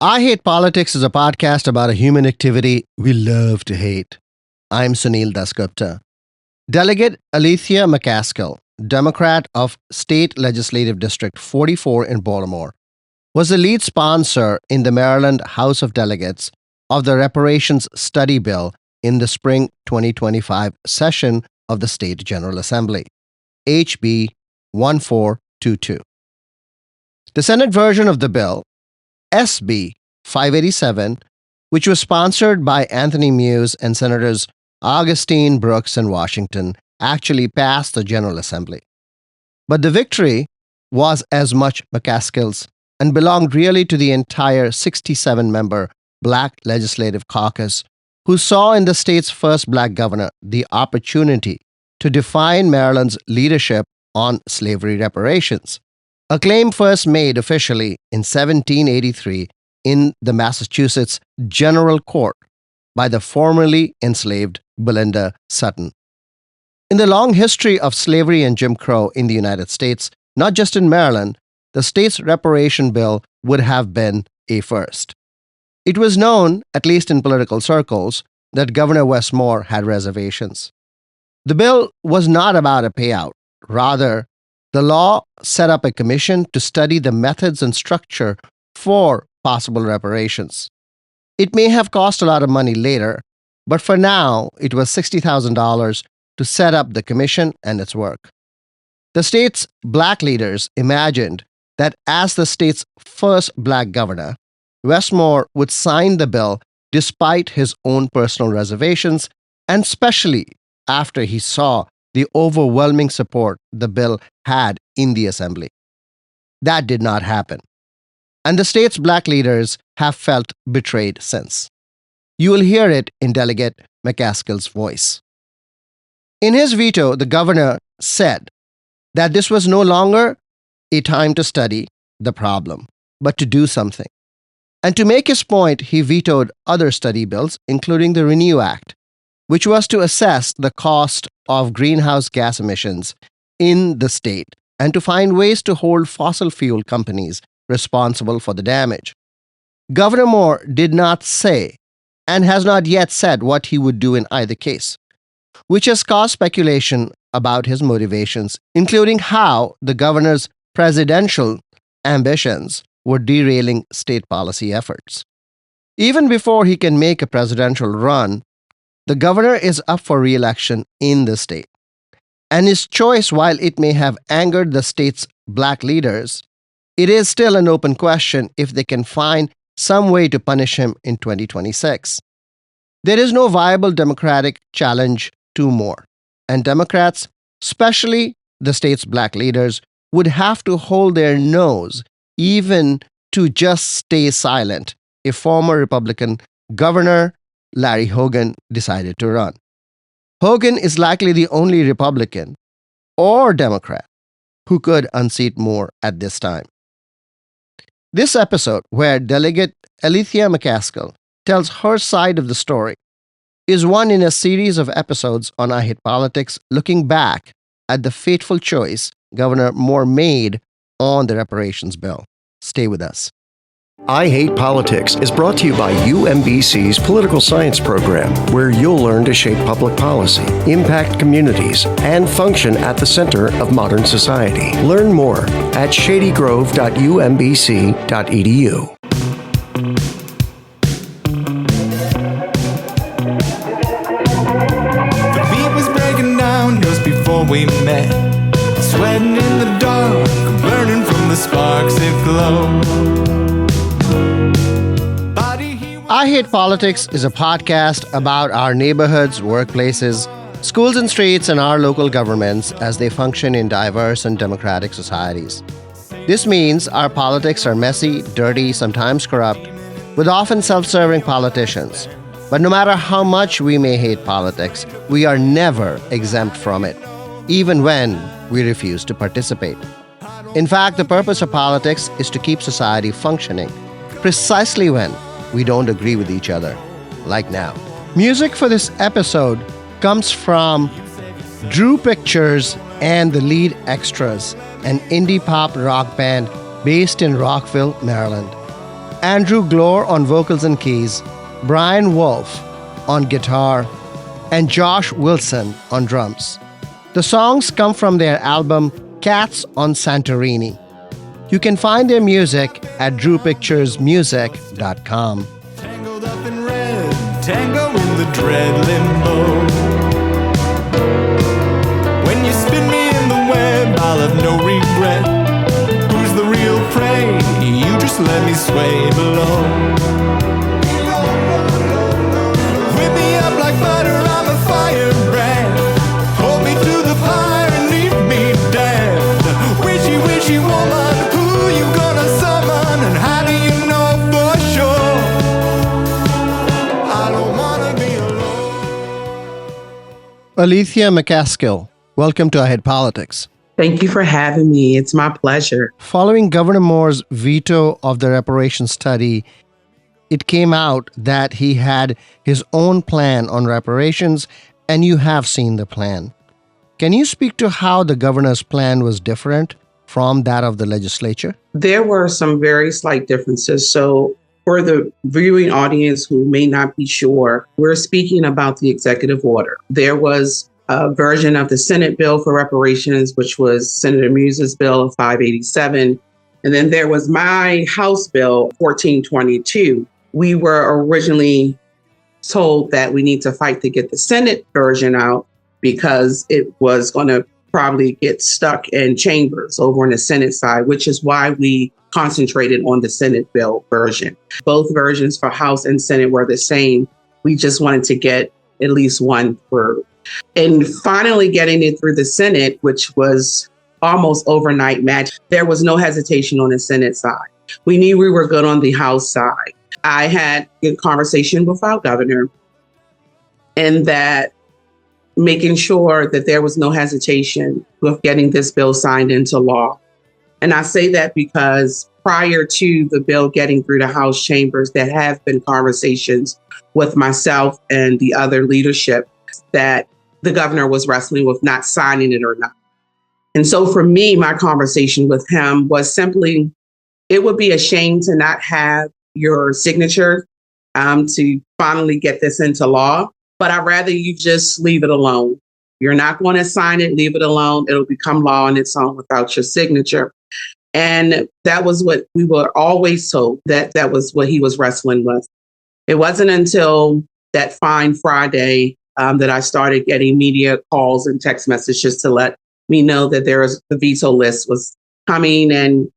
I Hate Politics is a podcast about a human activity we love to hate. I'm Sunil Dasgupta. Delegate Aletheia McCaskill, Democrat of State Legislative District 44 in Baltimore, was the lead sponsor in the Maryland House of Delegates of the Reparations study bill in the spring 2025 session of the State General Assembly, HB 1422. The Senate version of the bill, SB 587, which was sponsored by Anthony Muse and Senators Augustine, Brooks, and Washington, actually passed the General Assembly. But the victory was as much McCaskill's and belonged really to the entire 67-member Black Legislative Caucus, who saw in the state's first Black governor the opportunity to define Maryland's leadership on slavery reparations, a claim first made officially in 1783 in the Massachusetts General Court by the formerly enslaved Belinda Sutton. In the long history of slavery and Jim Crow in the United States, not just in Maryland, the state's reparation bill would have been a first. It was known, at least in political circles, that Governor Westmore had reservations. The bill was not about a payout. Rather, the law set up a commission to study the methods and structure for possible reparations. It may have cost a lot of money later, but for now, it was $60,000 to set up the commission and its work. The state's Black leaders imagined that as the state's first Black governor, Westmore would sign the bill despite his own personal reservations, and especially after he saw the overwhelming support the bill had in the Assembly. That did not happen. And the state's Black leaders have felt betrayed since. You will hear it in Delegate McCaskill's voice. In his veto, the governor said that this was no longer a time to study the problem, but to do something. And to make his point, he vetoed other study bills, including the Renew Act, which was to assess the cost of greenhouse gas emissions in the state and to find ways to hold fossil fuel companies responsible for the damage. Governor Moore did not say, and has not yet said, what he would do in either case, which has caused speculation about his motivations, including how the governor's presidential ambitions were derailing state policy efforts. Even before he can make a presidential run, the governor is up for re-election in the state. And his choice, while it may have angered the state's Black leaders, it is still an open question if they can find some way to punish him in 2026. There is no viable Democratic challenge to Moore, and Democrats, especially the state's Black leaders, would have to hold their nose even to just stay silent if former Republican Governor Larry Hogan decided to run. Hogan is likely the only Republican or Democrat who could unseat Moore at this time. This episode, where Delegate Aletheia McCaskill tells her side of the story, is one in a series of episodes on I Hate Politics, looking back at the fateful choice Governor Moore made on the reparations bill. Stay with us. I Hate Politics is brought to you by UMBC's Political Science Program, where you'll learn to shape public policy, impact communities, and function at the center of modern society. Learn more at shadygrove.umbc.edu. The beat was breaking down just before we met. Sweating in the dark, burning from the sparks that glow. I Hate Politics is a podcast about our neighborhoods, workplaces, schools and streets, and our local governments as they function in diverse and democratic societies. This means our politics are messy, dirty, sometimes corrupt, with often self-serving politicians. But no matter how much we may hate politics, we are never exempt from it, even when we refuse to participate. In fact, the purpose of politics is to keep society functioning, precisely when we don't agree with each other, like now. Music for this episode comes from Drew Pictures and the Lead Extras, an indie pop rock band based in Rockville, Maryland. Andrew Glore on vocals and keys, Brian Wolf on guitar, and Josh Wilson on drums. The songs come from their album Cats on Santorini. You can find their music at drewpicturesmusic.com. Tangled up in red, tango in the dread limbo. When you spin me in the web, I'll have no regret. Who's the real prey? You just let me sway below. Whip me up like butter, I'm a fire brand. Hold me to the fire and leave me dead. Wishy, wishy woman, who you gonna summon? And how do you know for sure? I don't wanna be alone. Aletheia McCaskill, welcome to Ahead Politics. Thank you for having me. It's my pleasure. Following Governor Moore's veto of the reparations study, it came out that he had his own plan on reparations, and you have seen the plan. Can you speak to how the governor's plan was different from that of the legislature? There were some very slight differences. So for the viewing audience who may not be sure, we're speaking about the executive order. There was a version of the Senate bill for reparations, which was Senator Muse's bill of 587. And then there was my House bill, 1422. We were originally told that we need to fight to get the Senate version out because it was going to probably get stuck in chambers over on the Senate side, which is why we concentrated on the Senate bill version. Both versions for House and Senate were the same. We just wanted to get at least one through. And finally getting it through the Senate, which was almost overnight magic, there was no hesitation on the Senate side. We knew we were good on the House side. I had a good conversation with our governor and that making sure that there was no hesitation with getting this bill signed into law. And I say that because prior to the bill getting through the House chambers, there have been conversations with myself and the other leadership that the governor was wrestling with not signing it or not. And so for me, my conversation with him was simply, it would be a shame to not have your signature to finally get this into law, but I'd rather you just leave it alone. You're not going to sign it, leave it alone. It'll become law on its own without your signature. And that was what we were always told, that was what he was wrestling with. It wasn't until that fine Friday that I started getting media calls and text messages to let me know that the veto list was coming and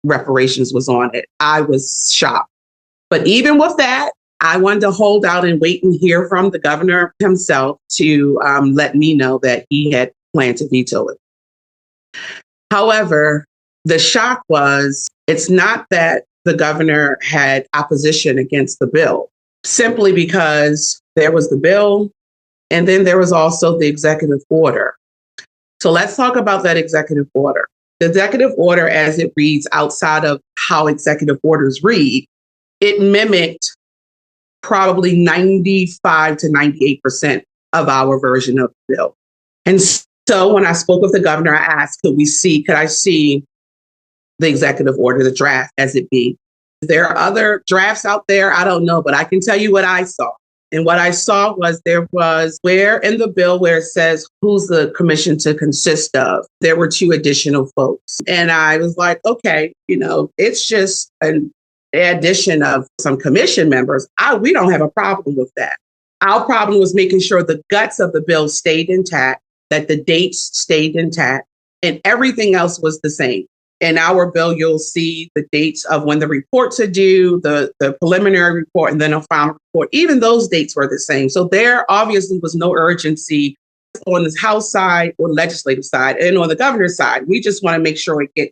reparations was on it. I was shocked. But even with that, I wanted to hold out and wait and hear from the governor himself to let me know that he had planned to veto it. However, the shock was, it's not that the governor had opposition against the bill, simply because there was the bill, and then there was also the executive order. So let's talk about that executive order. The executive order, as it reads outside of how executive orders read, it mimicked probably 95 to 98% of our version of the bill. And so when I spoke with the governor, I asked, could I see the executive order, the draft as it be? There are other drafts out there, I don't know, but I can tell you what I saw. And what I saw was there was where in the bill where it says who's the commission to consist of, there were 2 additional folks. And I was like, okay, it's just an addition of some commission members. We don't have a problem with that. Our problem was making sure the guts of the bill stayed intact, that the dates stayed intact, and everything else was the same. In our bill, you'll see the dates of when the reports are due, the preliminary report, and then a final report. Even those dates were the same. So there obviously was no urgency on the House side or legislative side and on the governor's side. We just want to make sure it gets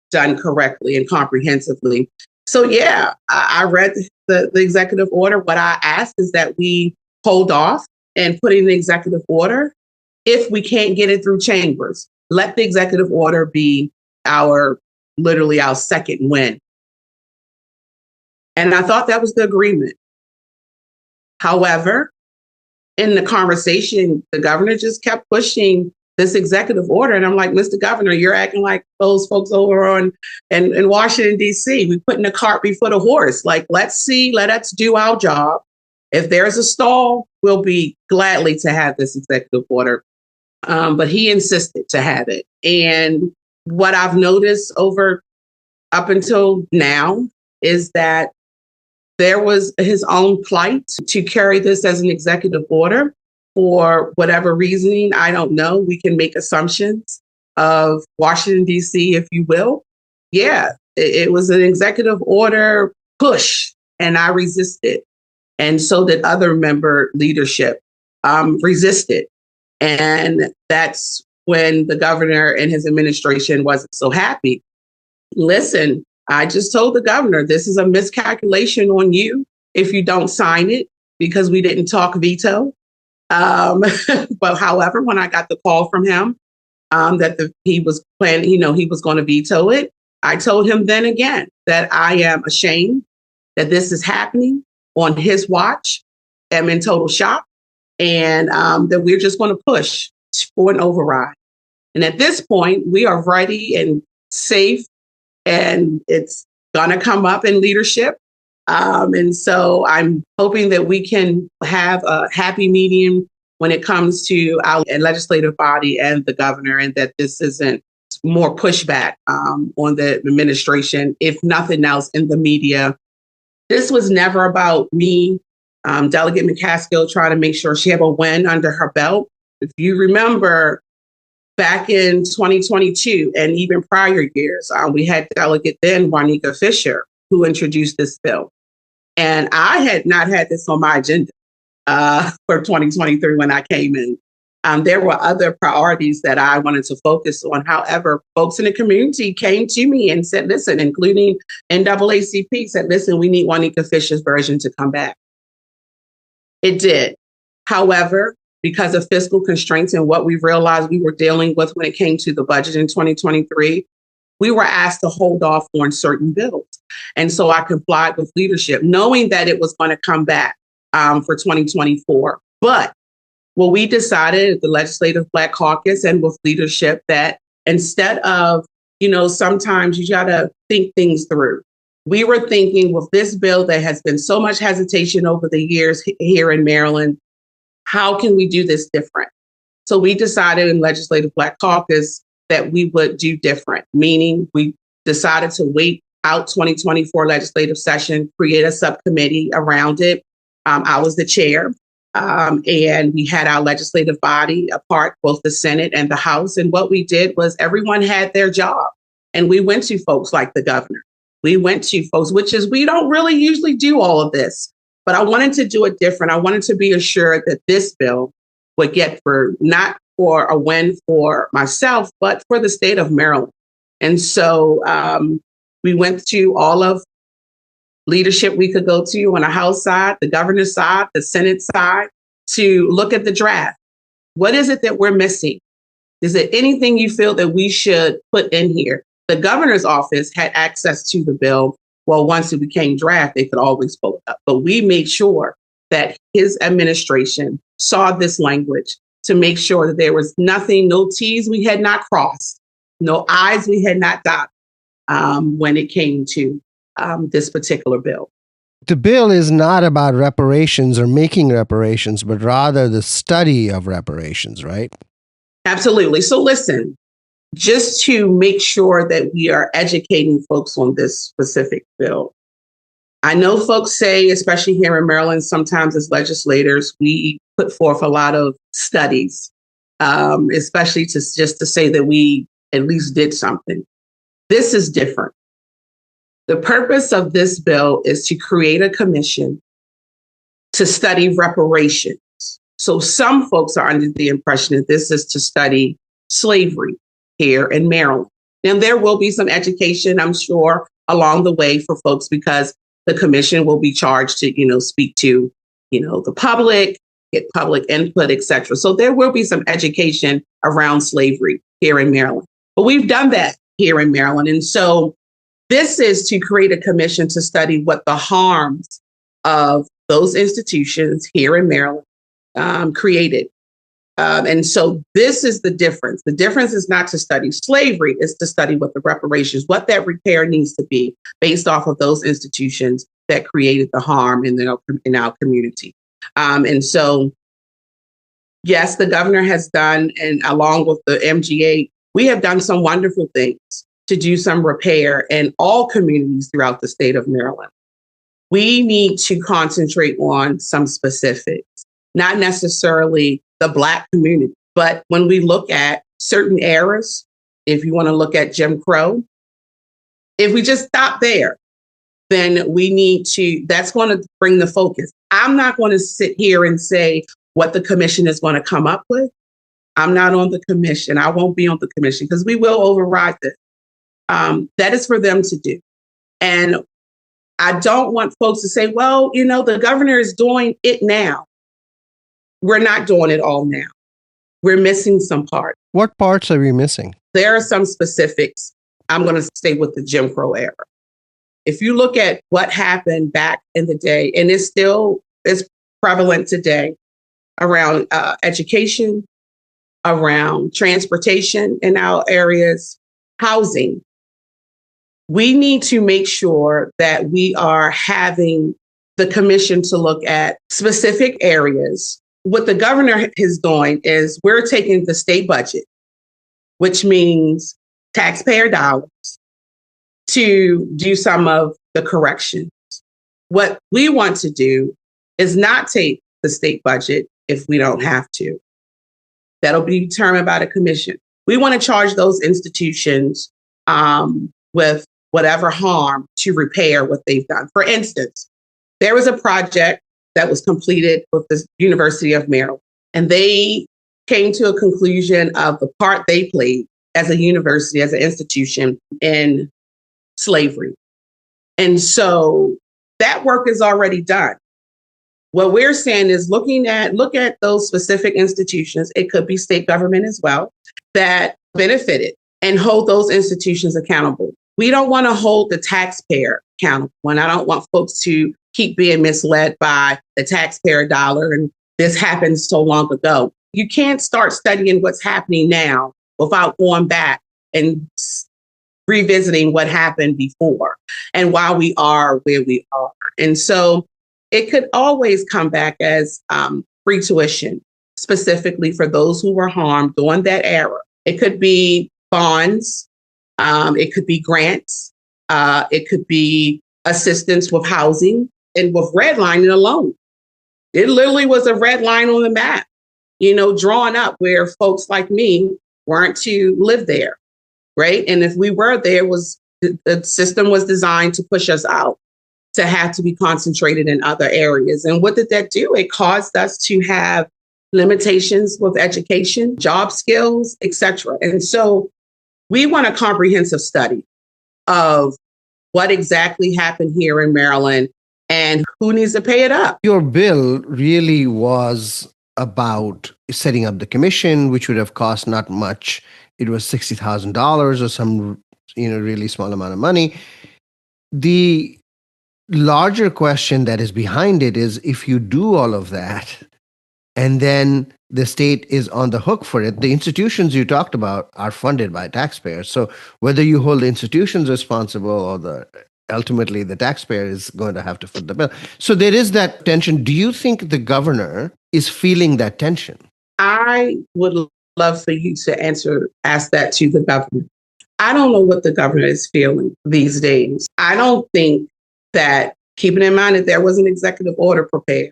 done correctly and comprehensively. So yeah, I read the executive order. What I asked is that we hold off and put in the executive order if we can't get it through chambers. Let the executive order be our second win. And I thought that was the agreement. However, in the conversation, the governor just kept pushing this executive order. And I'm like, Mr. Governor, you're acting like those folks over on in Washington, D.C. We putting the cart before the horse. Like, let us do our job. If there's a stall, we'll be gladly to have this executive order. But he insisted to have it. And what I've noticed up until now is that there was his own plight to carry this as an executive order for whatever reasoning. I don't know. We can make assumptions of Washington, D.C., if you will. Yeah, it was an executive order push, and I resisted. And so did other member leadership resisted. And that's when the governor and his administration wasn't so happy. Listen, I just told the governor, this is a miscalculation on you if you don't sign it, because we didn't talk veto. But however, when I got the call from him that he was planning, he was going to veto it, I told him then again that I am ashamed that this is happening on his watch. I'm in total shock, and that we're just going to push for an override. And at this point, we are ready and safe, and it's going to come up in leadership. And so I'm hoping that we can have a happy medium when it comes to our legislative body and the governor, and that this isn't more pushback on the administration, if nothing else, in the media. This was never about me, Delegate McCaskill, trying to make sure she had a win under her belt. If you remember, back in 2022 and even prior years, we had Delegate then Juanita Fisher, who introduced this bill. And I had not had this on my agenda for 2023 when I came in. There were other priorities that I wanted to focus on. However, folks in the community came to me and said, listen, including NAACP, said, listen, we need Juanita Fisher's version to come back. It did. However, because of fiscal constraints and what we realized we were dealing with when it came to the budget in 2023, we were asked to hold off on certain bills. And so I complied with leadership, knowing that it was going to come back for 2024. But what we decided at the Legislative Black Caucus and with leadership, that instead of, sometimes you got to think things through. We were thinking, with this bill, there has been so much hesitation over the years here in Maryland. How can we do this different? So we decided in Legislative Black Caucus that we would do different, meaning we decided to wait out 2024 legislative session, create a subcommittee around it. I was the chair. And we had our legislative body apart, both the Senate and the House. And what we did was everyone had their job. And we went to folks like the governor. We went to folks, we don't really usually do all of this. But I wanted to do it different. I wanted to be assured that this bill would get not for a win for myself, but for the state of Maryland. And so we went to all of leadership we could go to on the House side, the governor's side, the Senate side, to look at the draft. What is it that we're missing? Is there anything you feel that we should put in here? The governor's office had access to the bill. Well, once it became draft, they could always pull it up. But we made sure that his administration saw this language to make sure that there was nothing, no T's we had not crossed, no I's we had not dotted when it came to this particular bill. The bill is not about reparations or making reparations, but rather the study of reparations, right? Absolutely. So listen, just to make sure that we are educating folks on this specific bill. I know folks say, especially here in Maryland, sometimes as legislators, we put forth a lot of studies, especially to say that we at least did something. This is different. The purpose of this bill is to create a commission to study reparations. So some folks are under the impression that this is to study slavery here in Maryland. And there will be some education, I'm sure, along the way for folks, because the commission will be charged to, speak to, the public, get public input, et cetera. So there will be some education around slavery here in Maryland. But we've done that here in Maryland. And so this is to create a commission to study what the harms of those institutions here in Maryland created And so this is the difference. The difference is not to study slavery, it's to study what the reparations, what that repair needs to be based off of those institutions that created the harm in our community. And so, yes, the governor has done, and along with the MGA, we have done some wonderful things to do some repair in all communities throughout the state of Maryland. We need to concentrate on some specifics, not necessarily the Black community, but when we look at certain eras, if you want to look at Jim Crow, if we just stop there, then we need to, that's going to bring the focus. I'm not going to sit here and say what the commission is going to come up with. I'm not on the commission. I won't be on the commission because we will override this. That is for them to do. And I don't want folks to say, well, the governor is doing it now. We're not doing it all now. We're missing some parts. What parts are we missing? There are some specifics. I'm going to stay with the Jim Crow era. If you look at what happened back in the day, and it still is prevalent today around education, around transportation in our areas, housing, we need to make sure that we are having the commission to look at specific areas. What the governor is doing is we're taking the state budget, which means taxpayer dollars, to do some of the corrections. What we want to do is not take the state budget if we don't have to. That'll be determined by the commission. We want to charge those institutions with whatever harm to repair what they've done. For instance, there was a project that was completed with the University of Maryland, and they came to a conclusion of the part they played as a university, as an institution in slavery. And so that work is already done. What we're saying is look at those specific institutions, it could be state government as well, that benefited, and hold those institutions accountable. We don't want to hold the taxpayer accountable, and I don't want folks to keep being misled by the taxpayer dollar and this happened so long ago. You can't start studying what's happening now without going back and revisiting what happened before and why we are where we are. And so it could always come back as free tuition, specifically for those who were harmed during that era. It could be bonds, it could be grants, it could be assistance with housing and with redlining alone. It literally was a red line on the map, drawn up where folks like me weren't to live there, right? And if we were there, the system was designed to push us out, to have to be concentrated in other areas. And what did that do? It caused us to have limitations with education, job skills, etc. And so we want a comprehensive study of what exactly happened here in Maryland and who needs to pay it up. Your bill really was about setting up the commission, which would have cost not much. It was $60,000 or some, really small amount of money. The larger question that is behind it is, if you do all of that and then the state is on the hook for it, the institutions you talked about are funded by taxpayers. So whether you hold the institutions responsible or ultimately the taxpayer is going to have to foot the bill. So there is that tension. Do you think the governor is feeling that tension? I would love for you to ask that to the governor. I don't know what the governor is feeling these days. I don't think that, keeping in mind that there was an executive order prepared,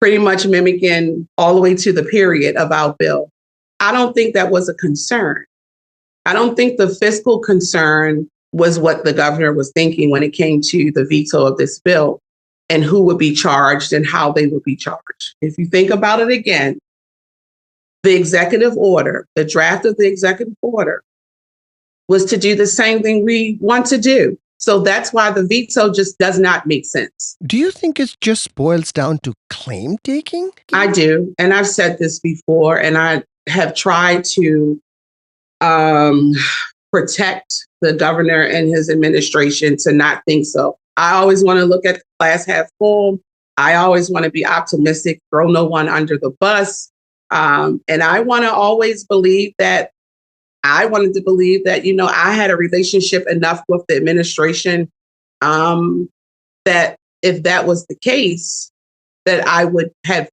pretty much mimicking all the way to the period of our bill. I don't think that was a concern. I don't think the fiscal concern was what the governor was thinking when it came to the veto of this bill and who would be charged and how they would be charged. If you think about it again, the executive order, the draft of the executive order was to do the same thing we want to do. So that's why the veto just does not make sense. Do you think it just boils down to claim taking? I do. And I've said this before, and I have tried to protect the governor and his administration to not think so. I always want to look at the glass half full. I always want to be optimistic, throw no one under the bus. And I want to always believe that I wanted to believe that, I had a relationship enough with the administration that if that was the case, that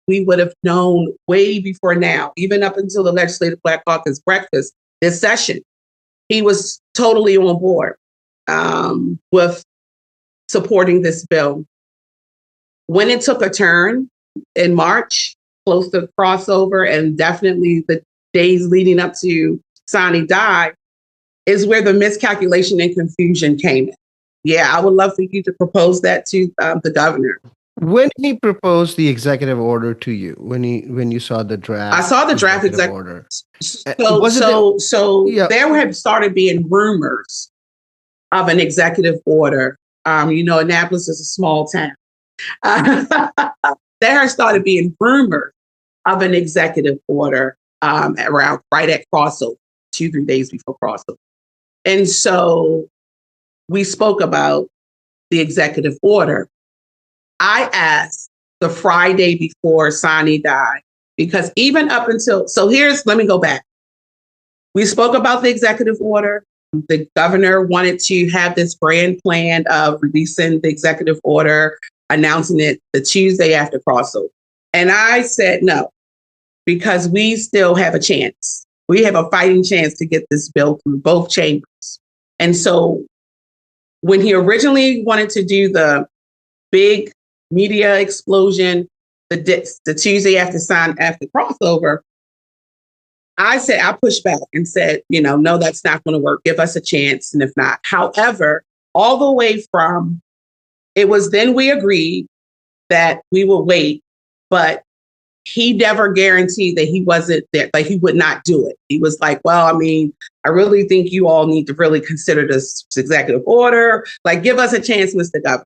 we would have known way before now, even up until the Legislative Black Caucus breakfast this session. He was totally on board with supporting this bill. When it took a turn in March, close to crossover, and definitely the days leading up to Sani died, is where the miscalculation and confusion came in. Yeah, I would love for you to propose that to the governor. When he proposed the executive order to you, when you saw the draft, I saw the draft executive order. So there have started being rumors of an executive order. Annapolis is a small town. There have started being rumors of an executive order around right at crossover, 2-3 days before crossover. And so we spoke about the executive order. I asked the Friday before Sani died, because even up until, let me go back. We spoke about the executive order. The governor wanted to have this grand plan of releasing the executive order, announcing it the Tuesday after crossover. And I said no, because we still have a chance. We have a fighting chance to get this bill through both chambers. And so when he originally wanted to do the big media explosion, the Tuesday after crossover, I pushed back and said, no, that's not going to work. Give us a chance. And if not, however, all the way from, it was then we agreed that we will wait, but he never guaranteed that he wasn't there, like he would not do it. He was like, well, I really think you all need to really consider this executive order. Like, give us a chance, Mr. Governor.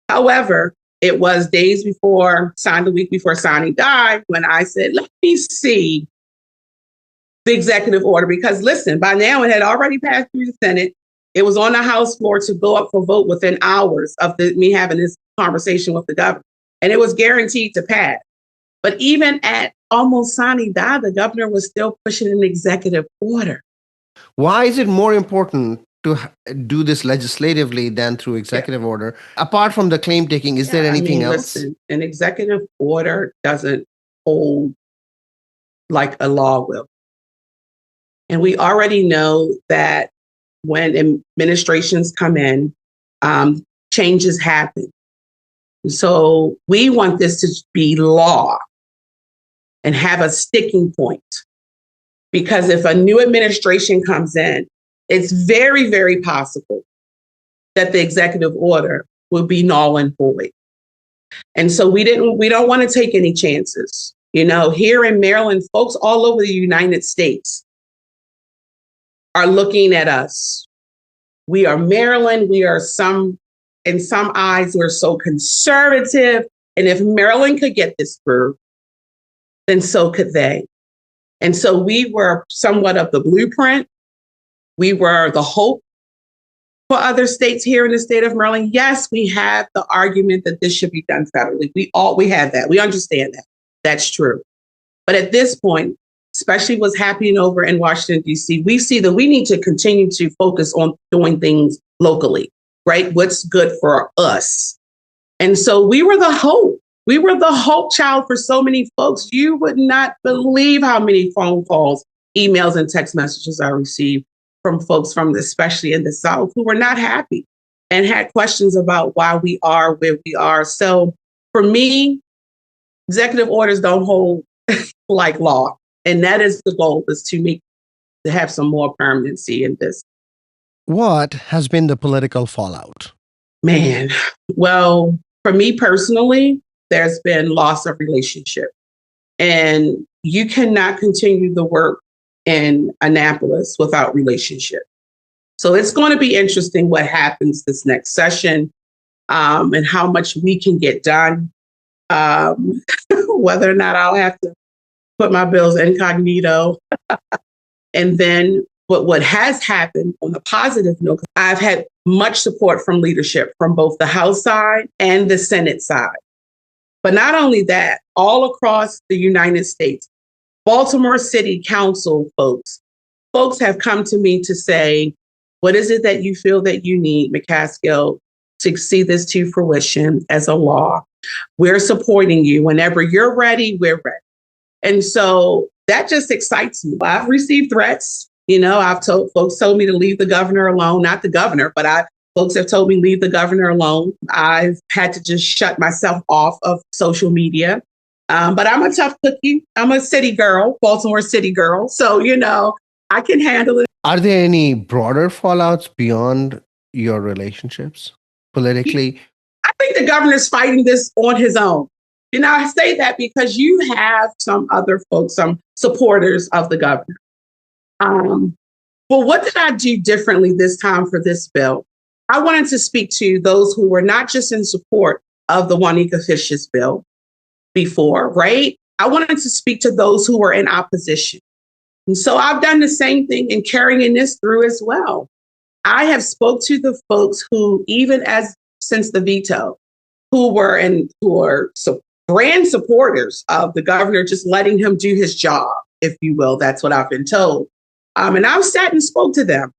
However, it was days before, the week before Sani died, when I said, let me see the executive order. Because listen, by now it had already passed through the Senate. It was on the House floor to go up for vote within hours of me having this conversation with the governor. And it was guaranteed to pass. But even at almost Sani died, the governor was still pushing an executive order. Why is it more important to do this legislatively than through executive order? Apart from the claim taking, is there anything else? Listen, an executive order doesn't hold like a law will. And we already know that when administrations come in, changes happen. So we want this to be law and have a sticking point. Because if a new administration comes in, it's very, very possible that the executive order will be null and void. And so we don't want to take any chances. Here in Maryland, folks all over the United States are looking at us. We are Maryland. We are in some eyes, we're so conservative. And if Maryland could get this through, then so could they. And so we were somewhat of the blueprint. We were the hope for other states here in the state of Maryland. Yes, we have the argument that this should be done federally. We have that. We understand that. That's true. But at this point, especially what's happening over in Washington, D.C., we see that we need to continue to focus on doing things locally, right? What's good for us. And so we were the hope. We were the hope child for so many folks. You would not believe how many phone calls, emails, and text messages I received from folks especially in the South, who were not happy and had questions about why we are where we are. So for me, executive orders don't hold like law. And that is the goal, is to have some more permanency in this. What has been the political fallout? Man, well, for me personally, there's been loss of relationship. And you cannot continue the work in Annapolis without relationship. So it's going to be interesting what happens this next session, and how much we can get done, whether or not I'll have to put my bills incognito. And then what has happened on a positive note, I've had much support from leadership from both the House side and the Senate side. But not only that, all across the United States, Baltimore City Council folks have come to me to say, what is it that you feel that you need, McCaskill, to see this to fruition as a law? We're supporting you. Whenever you're ready, we're ready. And so that just excites me. I've received threats. Folks told me to leave the governor alone, not the governor, but folks have told me leave the governor alone. I've had to just shut myself off of social media. But I'm a tough cookie. I'm a city girl, Baltimore city girl. So, I can handle it. Are there any broader fallouts beyond your relationships politically? I think the governor's fighting this on his own. I say that because you have some other folks, some supporters of the governor. Well, what did I do differently this time for this bill? I wanted to speak to those who were not just in support of the Juanita Fish's bill before, right? I wanted to speak to those who were in opposition. And so I've done the same thing in carrying this through as well. I have spoke to the folks who, since the veto, who are brand supporters of the governor, just letting him do his job, if you will. That's what I've been told. And I've sat and spoke to them.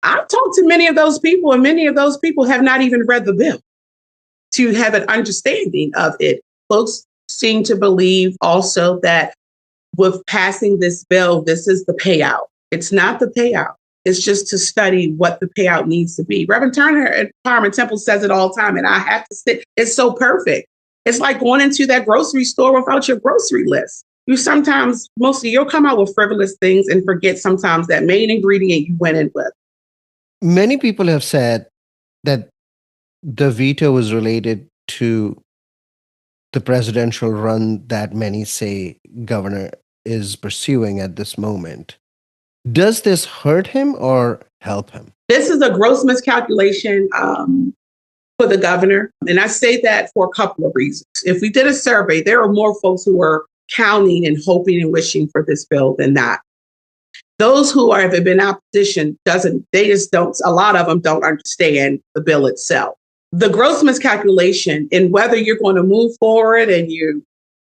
I've talked to many of those people, and many of those people have not even read the bill to have an understanding of it. Folks seem to believe also that with passing this bill, this is the payout. It's not the payout. It's just to study what the payout needs to be. Reverend Turner at Empowerment Temple says it all the time, and I have to say, it's so perfect. It's like going into that grocery store without your grocery list. You'll come out with frivolous things and forget sometimes that main ingredient you went in with. Many people have said that the veto was related to the presidential run that many say governor is pursuing at this moment. Does this hurt him or help him? This is a gross miscalculation for the governor. And I say that for a couple of reasons. If we did a survey, there are more folks who are counting and hoping and wishing for this bill than not. Those who have been in opposition, a lot of them don't understand the bill itself. The gross miscalculation in whether you're going to move forward and you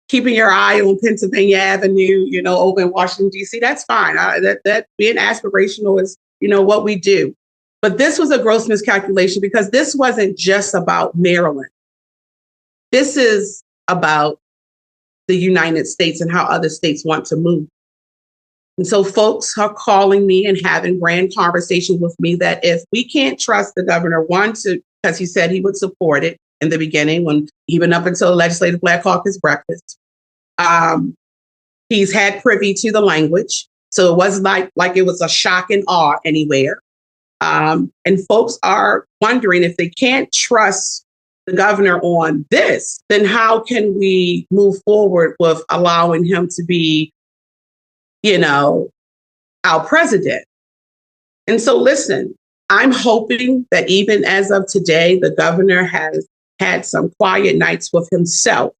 keeping your eye on Pennsylvania Avenue, over in Washington, D.C., that's fine. That being aspirational is, what we do. But this was a gross miscalculation because this wasn't just about Maryland. This is about the United States and how other states want to move. And so folks are calling me and having grand conversations with me that if we can't trust the governor, because he said he would support it in the beginning, when even up until the Legislative Black Caucus breakfast, he's had privy to the language. So it wasn't like it was a shock and awe anywhere. And folks are wondering, if they can't trust the governor on this, then how can we move forward with allowing him to be, our president? And so listen, I'm hoping that even as of today, the governor has had some quiet nights with himself,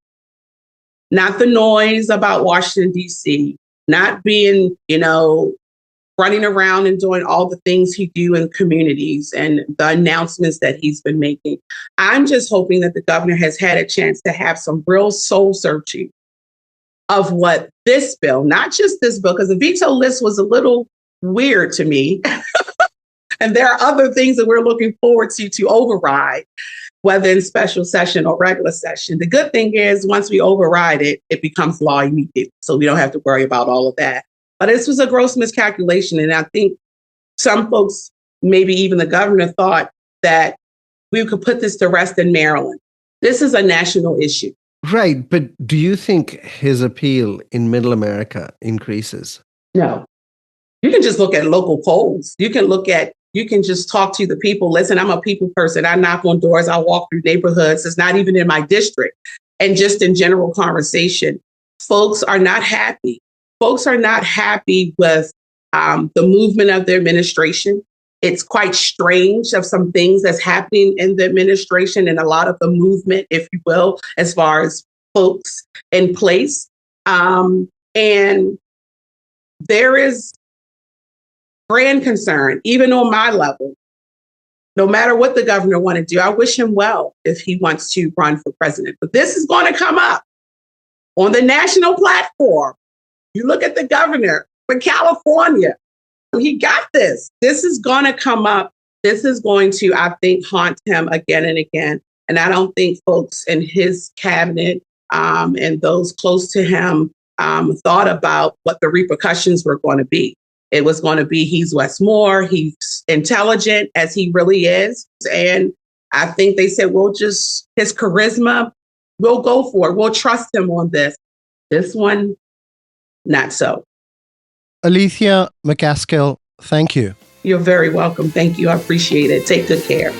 not the noise about Washington, D.C., not being, running around and doing all the things he do in communities and the announcements that he's been making. I'm just hoping that the governor has had a chance to have some real soul searching of what this bill, not just this bill, because the veto list was a little weird to me. And there are other things that we're looking forward to override, whether in special session or regular session. The good thing is once we override it, it becomes law immediately. So we don't have to worry about all of that. But this was a gross miscalculation. And I think some folks, maybe even the governor, thought that we could put this to rest in Maryland. This is a national issue. Right. But do you think his appeal in Middle America increases? No. You can just look at local polls. You can just talk to the people. Listen, I'm a people person. I knock on doors. I walk through neighborhoods. It's not even in my district. And just in general conversation, folks are not happy. Folks are not happy with the movement of the administration. It's quite strange of some things that's happening in the administration and a lot of the movement, if you will, as far as folks in place. And there is grand concern, even on my level. No matter what the governor want to do, I wish him well if he wants to run for president. But this is going to come up on the national platform. You look at the governor for California. He got this. This is going to come up. This is going to, I think, haunt him again and again. And I don't think folks in his cabinet and those close to him thought about what the repercussions were going to be. It was going to be, he's Westmore, he's intelligent as he really is. And I think they said, his charisma, we'll go for it. We'll trust him on this. This one, not so. Aletheia McCaskill, thank you. You're very welcome. Thank you. I appreciate it. Take good care.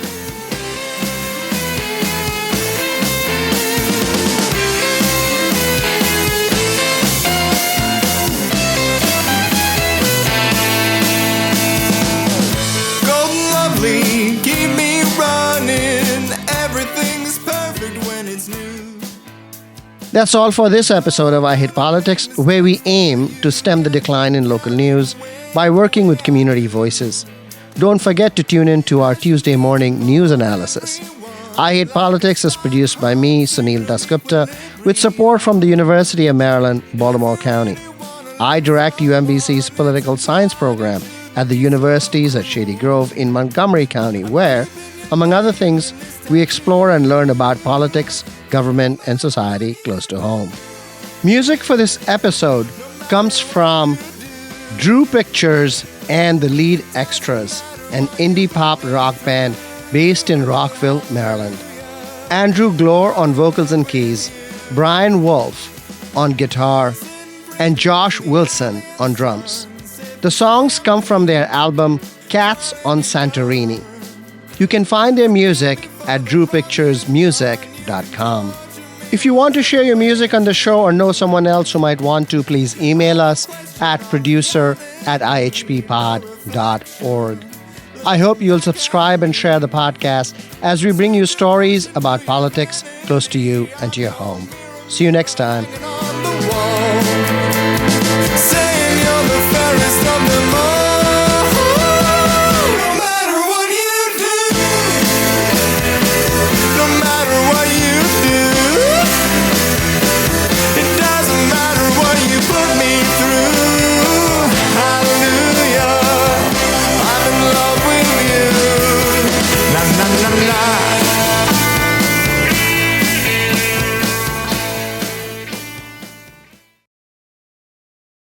Golden lovely, keep me running. Everything's perfect when it's new. That's all for this episode of I Hate Politics, where we aim to stem the decline in local news by working with community voices. Don't forget to tune in to our Tuesday morning news analysis. I Hate Politics is produced by me, Sunil Dasgupta, with support from the University of Maryland, Baltimore County. I direct UMBC's political science program at the universities at Shady Grove in Montgomery County, where, among other things, we explore and learn about politics, government, and society close to home. Music for this episode comes from Drew Pictures and the Lead Extras, an indie pop rock band based in Rockville, Maryland. Andrew Glore on vocals and keys, Brian Wolf on guitar, and Josh Wilson on drums. The songs come from their album Cats on Santorini. You can find their music at drewpicturesmusic.com. If you want to share your music on the show or know someone else who might want to, please email us at producer@ihppod.org. I hope you'll subscribe and share the podcast as we bring you stories about politics close to you and to your home. See you next time. On the wall.